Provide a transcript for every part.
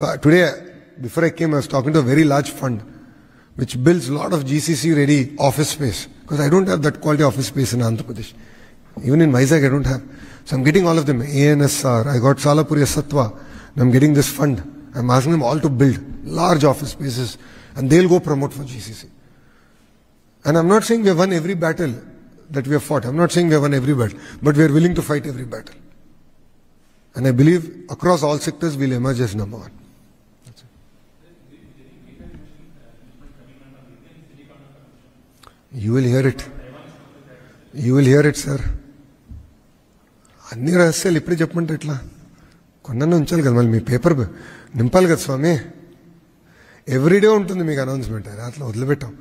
Today, before I came, I was talking to a very large fund which builds a lot of GCC-ready office space, because I don't have that quality office space in Andhra Pradesh. Even in Vizag, I don't have. So I'm getting all of them. ANSR, I got Salapuri Sattva, and I'm getting this fund. I'm asking them all to build large office spaces, and they'll go promote for GCC. And I'm not saying we have won every battle that we have fought. I'm not saying we have won every battle, but we are willing to fight every battle. And I believe across all sectors, we'll emerge as number one. You will hear it. You will hear it, sir. అన్ని రహస్యాలు ఇప్పుడే చెప్పమంటే ఎట్లా? కొన్న ఉంచాలి కదా, మళ్ళీ మీ paper నింపాలి కదా స్వామి. ఎవ్రీడే ఉంటుంది మీకు అనౌన్స్మెంట్, అట్లా వదిలిపెట్టాం.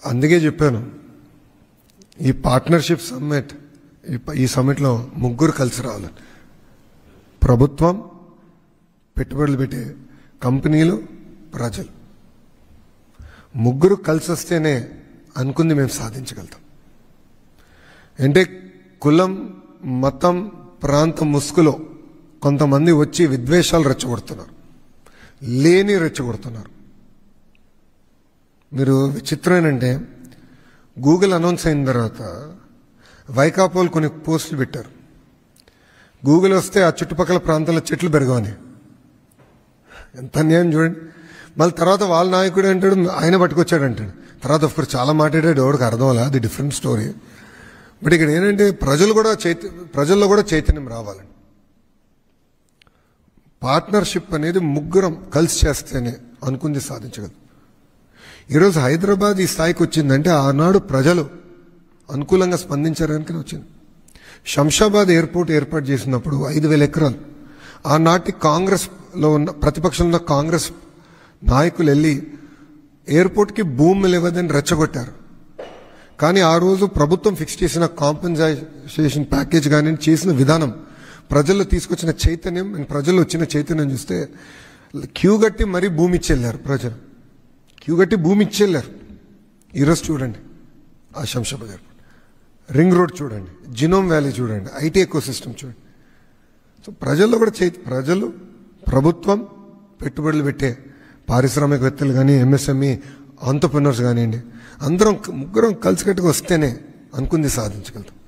అందుకే చెప్పాను, ఈ పార్ట్నర్షిప్ సమ్మిట్, ఈ సమ్మిట్లో ముగ్గురు కలిసి రావాలి. ప్రభుత్వం, పెట్టుబడులు పెట్టే కంపెనీలు, ప్రజలు. ముగ్గురు కలిసి వస్తేనే అనుకుంది మేము సాధించగలుగుతాం. అంటే కులం, మతం, ప్రాంతం ముసుగులో కొంతమంది వచ్చి విద్వేషాలు రెచ్చగొడుతున్నారు, లేని రెచ్చగొడుతున్నారు. మీరు విచిత్రం ఏంటంటే, గూగుల్ అనౌన్స్ అయిన తర్వాత వైకాపోలు కొన్ని పోస్టులు పెట్టారు. గూగుల్ వస్తే ఆ చుట్టుపక్కల ప్రాంతాల్లో చెట్లు పెరగవని. ఎంత అన్యాయం చూడండి. మళ్ళీ తర్వాత వాళ్ళ నాయకుడు అంటాడు, ఆయన పట్టుకొచ్చాడు అంటాడు. తర్వాత ఆఫ్కోర్స్ చాలా మాట్లాడాడు, ఎవరికి అర్థం అవ్వాలి, అది డిఫరెంట్ స్టోరీ. బట్ ఇక్కడ ఏంటంటే ప్రజల్లో కూడా చైతన్యం రావాలండి. పార్ట్నర్షిప్ అనేది ముగ్గురం కలిసి చేస్తేనే అనుకుంది సాధించగలదు. ఈరోజు హైదరాబాద్ ఈ స్థాయికి వచ్చిందంటే ఆనాడు ప్రజలు అనుకూలంగా స్పందించారు కనుక వచ్చింది. శంషాబాద్ ఎయిర్పోర్ట్ ఏర్పాటు చేసినప్పుడు 5,000 ఎకరాలు ఆనాటి కాంగ్రెస్లో ఉన్న, ప్రతిపక్షంలో ఉన్న కాంగ్రెస్ నాయకులు వెళ్ళి ఎయిర్పోర్ట్కి భూమి లేవదని రెచ్చగొట్టారు. కానీ ఆ రోజు ప్రభుత్వం ఫిక్స్ చేసిన కాంపెన్సేషన్ ప్యాకేజ్ కానీ చేసిన విధానం, ప్రజల్లో తీసుకొచ్చిన చైతన్యం, ప్రజల్లో వచ్చిన చైతన్యం చూస్తే క్యూ గట్టి మరీ భూమి ఇచ్చెళ్ళారు. ప్రజలు క్యూ గట్టి భూమి ఇచ్చెళ్ళారు. ఈరోజు చూడండి ఆ శంషాబాద్ ఎయిర్పోర్ట్, రింగ్ రోడ్ చూడండి, జినోమ్ వ్యాలీ చూడండి, ఐటీ ఎకో సిస్టమ్ చూడండి. సో ప్రజల్లో కూడా ప్రజలు, ప్రభుత్వం, పెట్టుబడులు పెట్టే పారిశ్రామికవేత్తలు కానీ, ఎంఎస్ఎంఈ ఆంటర్‌ప్రెన్యూర్స్ కానివ్వండి, అందరం ముగ్గురం కలిసికట్టుగా వస్తేనే అనుకుంది సాధించగలుగుతాం.